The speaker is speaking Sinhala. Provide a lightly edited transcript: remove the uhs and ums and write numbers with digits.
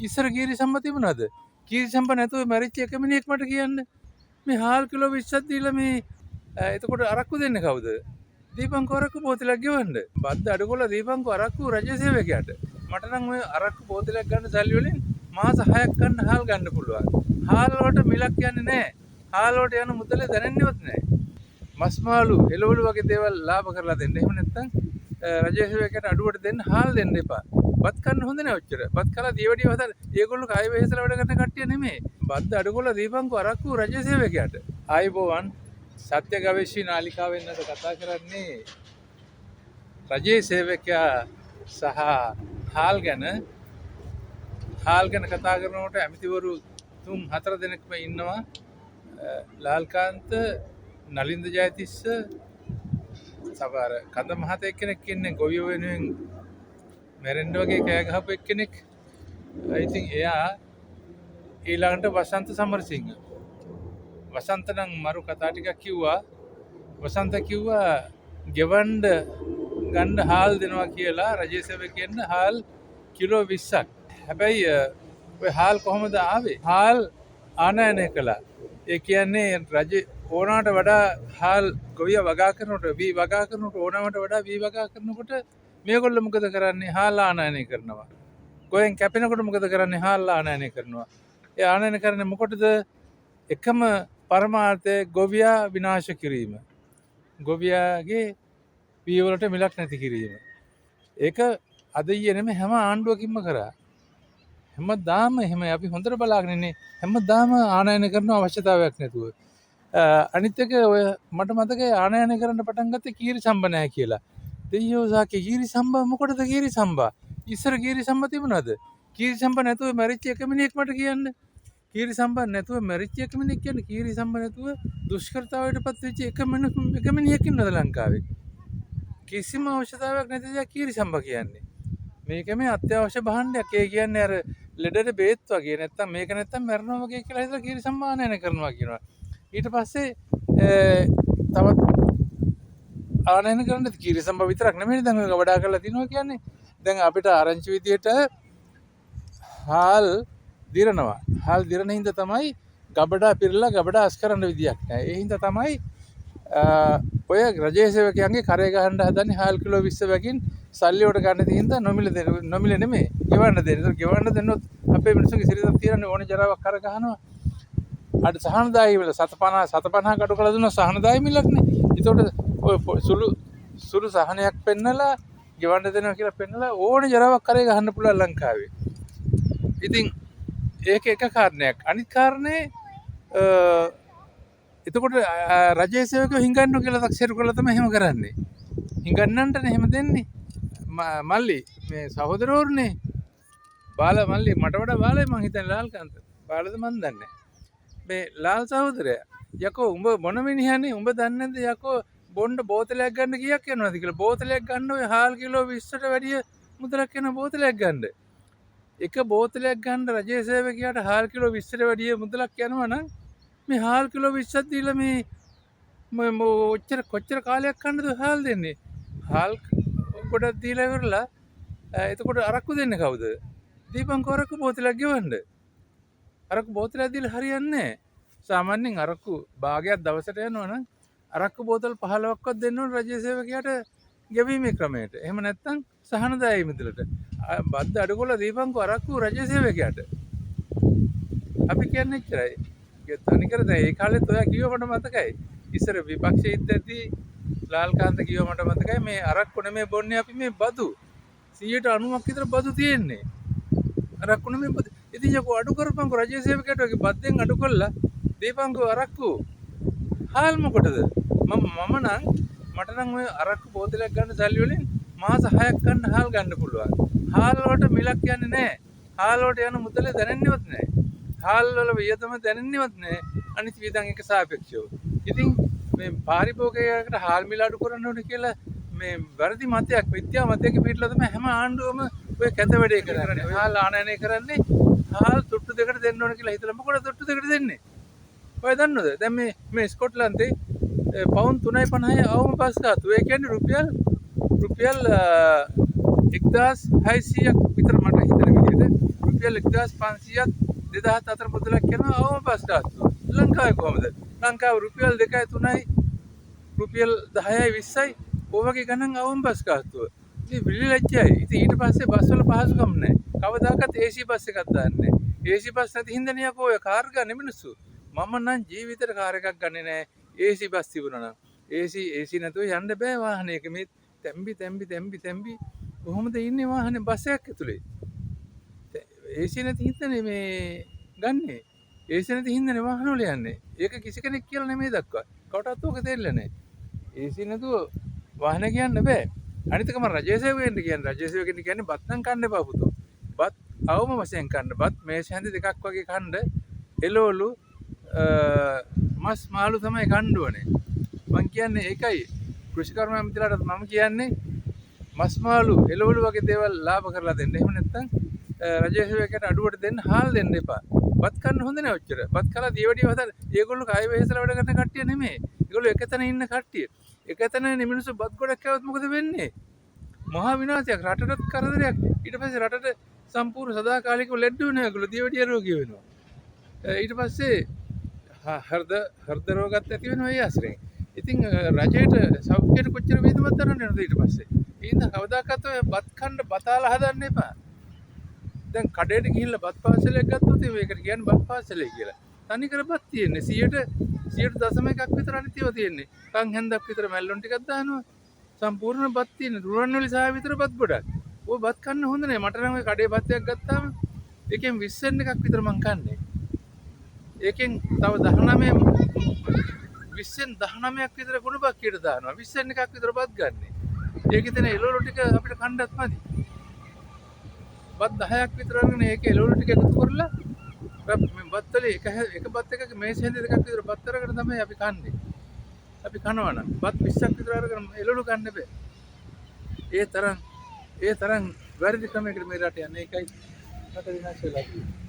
ඉස්සර කීරි සම්බ තිබුණාද? කීරි සම්බ නැතුව මැරිච්ච එක මිනිහෙක් මට කියන්න. මේ හාල් කිලෝ 20ක් දීලා මේ එතකොට අරක්කු දෙන්නේ කවුද? දීපංකෝ අරක්කු බෝතලයක් ගෙවන්න. බද්ද අඩු කරලා දීපංකෝ අරක්කු රජ සේවකයාට. මට නම් ඔය අරක්කු බෝතලයක් ගන්න සල්ලි වලින් මාස 6ක් ගන්න හාල් ගන්න පුළුවන්. හාල් වලට මිලක් යන්නේ නැහැ. හාල් වලට යන මුදලේ දැනෙන්නේවත් නැහැ. මස් මාළු එළවලු වගේ දේවල් ලාභ කරලා දෙන්න. එහෙම නැත්නම් රජ සේවකයාට අඩුවට දෙන්න හාල් දෙන්න එපා. බත් කන්න හොඳ නැහැ ඔච්චර. බත් කලා දියවැඩිය හදලා ඒගොල්ලෝ කය වෙහෙසලා වැඩ කරන කට්ටිය නෙමෙයි. බද්ද අඩු කරලා දීපංකෝ අරක්කු රජ සේවකයාට. ආයිබෝවන් සත්‍ය ගවේෂී නාලිකාවෙන් අද කතා කරන්නේ රජයේ සේවකයා සහ හාල් ගැන කතා කරනකොට ඇමතිවරු 3-4 දෙනෙක්ම ඉන්නවා. ලාල්කාන්ත, නලින්ද ජයතිස්ස, සමහර කඳ මහතා එක්කෙනෙක් ඉන්නේ ගොවියෝ වෙනුවෙන් මැරෙන්න වගේ කෑ ගහපු එක්කෙනෙක්. ඉතින් එයා ඊළඟට වසන්ත සමරසිංහ. වසන්ත නම් මරු කතා ටිකක් කිව්වා. වසන්ත කිව්වා ගෙවන්න ගන්න හාල් දෙනවා කියලා රජයේ සේවකයන්ට හාල් කිලෝ 20ක්. හැබැයි ඔය හාල් කොහොමද ආවේ? හාල් ආනයනය කළා. ඒ කියන්නේ රජ ඕනාට වඩා හාල් ගොවියා වගා කරනකොට ඕනෑමට වඩා වී වගා කරනකොට මේගොල්ලෝ මොකද කරන්නේ? හාල් ආනයනය කරනවා. ගොයෙන් කැපෙනකොට මොකද කරන්නේ? හාල් ආනයනය කරනවා. ඒ ආනයනය කරන්නේ මොකටද? එකම පරමාර්ථය ගොවියා විනාශ කිරීම. ගොවියාගේ වී වලට මිලක් නැති කිරීම. ඒක අද ඊයේ නෙමෙයි හැම ආණ්ඩුවකින්ම කරා. හැමදාම එහෙමයි අපි හොඳට බලාගෙන ඉන්නේ. හැමදාම ආනයනය කරන අවශ්‍යතාවයක් නැතුව. අනිත් එක ඔය මට මතකයි ආනයනය කරන්න පටන් ගත්තේ කීරි සම්බ නැහැ කියලා. දෙයියෝ සාකේ කීරි සම්බ මොකටද කීරි සම්බ? ඉස්සර කීරි සම්බ තිබුණාද? කීරි සම්බ නැතුව මැරිච්ච එක මිනිහෙක් මට කියන්න. කීරි සම්බ නැතුව මැරිච්ච එක මිනිහෙක් කියන්නේ කීරි සම්බ නැතුව දුෂ්කරතාවයටපත් වෙච්ච එක මිනිහෙක් ඉන්නවද ලංකාවේ? කිසිම අවශ්‍යතාවයක් නැති දෙයක් කීරි සම්බ කියන්නේ. මේක මේ අත්‍යවශ්‍ය භාණ්ඩයක්. ඒ කියන්නේ අර ලෙඩට බේත් වගේ නැත්තම් මේක නැත්තම් මැරෙනවා වගේ කියලා හිතලා කීරි සම්බ ආනයනය කරනවා කියනවා. ඊට පස්සේ තවත් ආනයන කරන්න කීරි සම්බ විතරක් නෙමෙයි දැන් ඔය වඩා කරලා තිනවා කියන්නේ. දැන් අපිට ආරංචි විදියට හාල් දිරනවා. හාල් දිරන හින්දා තමයි ගබඩා පිරලා ගබඩා අස් කරන්න විදියක් නැහැ. ඒ හින්දා තමයි ඔය රජයේ සේවකයන්ගේ කරේ ගහන්න හදන්නේ හාල් කිලෝ 20 වකින් සල්ලි වලට ගන්න හින්දා නොමිල නෙමෙයි ගෙවන්න දෙන්න. ඒක ගෙවන්න දෙන්නොත් අපේ මිනිස්සුන්ගේ සිරිතක් තියන්නේ ඕනේ ජරාවක් කර ගහනවා. අර සහනදායි වල 750 කඩු කළ දුන්නා සහනදායි මිලක්නේ. ඒතකොට ඔය සුළු සහනයක් පෙන්නලා ගෙවන්න දෙනවා කියලා පෙන්නලා ඕනේ ජරාවක් කරේ ගහන්න පුළුවන් ලංකාවේ. ඉතින් ඒක එක කාරණයක්. අනිත් කාරණේ එතකොට රජයේ සේවකයෝ හිඟන්නෝ කියලා තක්සේරු කරලා තමයි එහෙම කරන්නේ. හිඟන්නන්ටනේ එහෙම දෙන්නේ. මල්ලි මේ සහෝදරවරුනේ බාල මල්ලි මට වඩා බාලයි මං හිතන්නේ ලාල්කාන්ත. බාලද මන් දන්නේ. මේ ලාල් සහෝදරයා යකෝ උඹ මොන මිනිහනේ උඹ දන්නේ නැද්ද යකෝ බොණ්ඩ බෝතලයක් ගන්න කීයක් යනවාද කියලා. බෝතලයක් ගන්න ඔය හාල් කිලෝ 20ට වැඩිය මුදලක් යන බෝතලයක් ගන්න. එක බෝතලයක් ගන්න රජයේ සේවකයාට හාල් කිලෝ 20ට වැඩිය මුදලක් යනවා නම් මේ හාල් කිලෝ 20ක් දීලා මේ කොච්චර කාලයක් කන්නද හාල් දෙන්නේ? හාල් ගොඩක් දීලා ඉවරලා එතකොට අරක්කු දෙන්නේ කවුද? දීපංකෝ අරක්කු බෝතලයක් ගෙවන්න. අරක්කු බෝතලයක් දීලා හරියන්නේ නැහැ. සාමාන්‍යයෙන් අරක්කු භාගයක් දවසට යනවා නම් අරක්කු බෝතල් 15ක්වත් දෙන්න ඕන රජයේ සේවකයාට ගෙවීමේ ක්‍රමයට. එහෙම නැත්නම් සහනදායී මුදලට. බද්ද අඩු කරලා දීපංකෝ අරක්කු රජයේ සේවකයාට. අපි කියන්නේ එච්චරයි. තනිකර දැන් ඒ කාලෙත් ඔයා කිව්ව මට මතකයි. ඉස්සර විපක්ෂයේ ඉඳදී ලාල්කාන්ත කිව්ව මට මතකයි මේ අරක්කු නෙමෙයි බොන්නේ අපි මේ බදු 90ක් විතර බදු තියෙන්නේ. අරක්කු නෙමෙයි බදු. ඉතින් යකෝ අඩු කරපන්කෝ රජයේ සේවකයට වගේ බද්දෙන් අඩු කරලා දීපංකෝ අරක්කු හාල් මොකටද? මම නම් මට නම් ඔය අරක්කු බෝතලයක් ගන්න සල්ලි වලින් මාස 6ක් ගන්න හාල් ගන්න පුළුවන්. හාල් වලට මිලක් යන්නේ නැහැ. හාල් වලට යන මුදල දැනෙන්නේවත් නැහැ. හාල් වල වියදම දැනෙන්නේවත් නැහැ. අනිත් වියදම් එක සාපේක්ෂව. ඉතින් මේ පාරිභෝගිකයකට හාල් මිල අඩු කරන්න ඕනේ කියලා මේ වැරදි මතයක් විද්‍යා මතයක පිටලා තමයි හැම ආණ්ඩුවම ඔය කැත වැඩේ කරන්නේ. හාල් ආනයනය කරන්නේ හාල් තුට්ටු දෙකට දෙන්න ඕනේ කියලා හිතලා මොකටද තුට්ටු දෙකට දෙන්නේ? ඔය දන්නවද? දැන් මේ ස්කොට්ලන්තේ පවුන් 3.50 අවම බස් ගාතු. ඒ කියන්නේ රුපියල් 1600ක් විතර මට හිතන විදිහට රුපියල් 1500ක් 2000 අතර මුදලක් කරනවා අවම බස් ගාස්තුව. ලංකාවේ කොහමද? ලංකාව රුපියල් 2යි 3යි රුපියල් 10යි 20යි ඔය වගේ ගණන් අවම බස් ගාස්තුව. ඉතින් විලිලැජ්ජයි. ඉතින් ඊට පස්සේ බස් වල පහසුකම් නැහැ. කවදාකවත් AC බස් එකක් දාන්නේ නැහැ. AC බස් නැති හින්දා නේ අපෝ ඔය කාර් ගන්න මිනිස්සු. මම නම් ජීවිතේට කාර් එකක් ගන්නෙ නැහැ. AC බස් තිබුණා නම්. AC නැතුව යන්න බෑ වාහනයක. මේ තැම්බි කොහොමද ඉන්නේ වාහනේ බස් එකක් ඇතුලේ. AC නැති හින්දානේ මේ ගන්නෙ. AC නැති හින්දානේ වාහන වල යන්නේ. ඒක කිසි කෙනෙක් කියලා නෙමෙයි දක්වා. කවටවත් ඕක තේරෙන්නේ නැහැ. AC නැතුව වාහන කියන්න බෑ. අනිත් එක මම රජයේ සේවකයන්ට කියන්නේ රජයේ සේවකයන්ට කියන්නේ බත් නම් කන්න එපා පුතෝ. බත් අවම වශයෙන් කන්න. බත් මේෂ හැන්ද දෙකක් වගේ කන්න. එළවලු මස් මාළු තමයි කන්න ඕනේ. මං කියන්නේ ඒකයි කෘෂිකර්ම ඇමතිලාට මම කියන්නේ මස් මාළු එළවලු වගේ දේවල් ලාභ කරලා දෙන්න. එහෙම නැත්නම් රජයේ සේවකයන්ට අඩුවට දෙන්න හාල් දෙන්න එපා. බත් කන්න හොඳ නෑ ඔච්චර. බත් කලා දියවැඩිය හදන්න. ඒගොල්ලෝ කය වෙහෙසලා වැඩ කරන කට්ටිය නෙමෙයි. ඒගොල්ලෝ එකතන ඉන්න කට්ටිය. එකතන මිනිස්සු බත් ගොඩක් කෑවොත් මොකද වෙන්නේ? මහා විනාශයක්. රටටත් කරදරයක්. ඊට පස්සේ රටට සම්පූර්ණ සදාකාලිකව ලෙඩ වෙනවා. ඒගොල්ලෝ දියවැඩිය රෝගී වෙනවා. ඊට පස්සේ හෘද රෝගත් ඇති වෙනවා ඒ ආශ්‍රයෙන්. ඉතින් රජයට සෞඛ්‍යයට කොච්චර වේදමත් දරන්න ඊට පස්සේ. ඉතින් කවදාකවත් ඔය බත් කන්න බතාලා හදන්න එපා. දැන් කඩේට ගිහිල්ලා බත් පාසලයක් ගත්තොත් මේකට කියන්නේ බත් පාසලයි කියලා. තනි කර බත් තියෙන්නේ 100.1ක් විතර අනිතිව තියෙන්නේ. කන් හැන්දක් විතර මැල්ලොන් ටිකක් දානවා. සම්පූර්ණ බත් තියෙන රුවන්වැලි සාය විතර බත් ගොඩක්. ඔය බත් කන්න හොඳ නෑ. මට නම් ඔය කඩේ බත් එකක් ගත්තාම ඒකෙන් 20 එකක් විතර මං කන්නේ. ඒකෙන් තව 19ක් විතර කුණු බක්කියට දානවා. 20 එකක් විතර බත් ගන්නෙ. ඒකේ තියෙන එළවලු ටික අපිට කන්නත් මදි. බත් 10ක් විතර අරගෙන ඒකේ එළවලු ටික එකතු කරලා බත් වල එක බත් එකක මේස හැන්ද දෙකක් විතර බත් අරගෙන තමයි අපි කන්නේ. අපි කනවා නම් බත් 20ක් විතර අරගෙන එළවලු ගන්න බෑ. ඒ තරම් වැරදි ක්‍රමයකට මේ රට යන්නේ. ඒකයි රට විනාශ වෙලා තියෙන්නේ.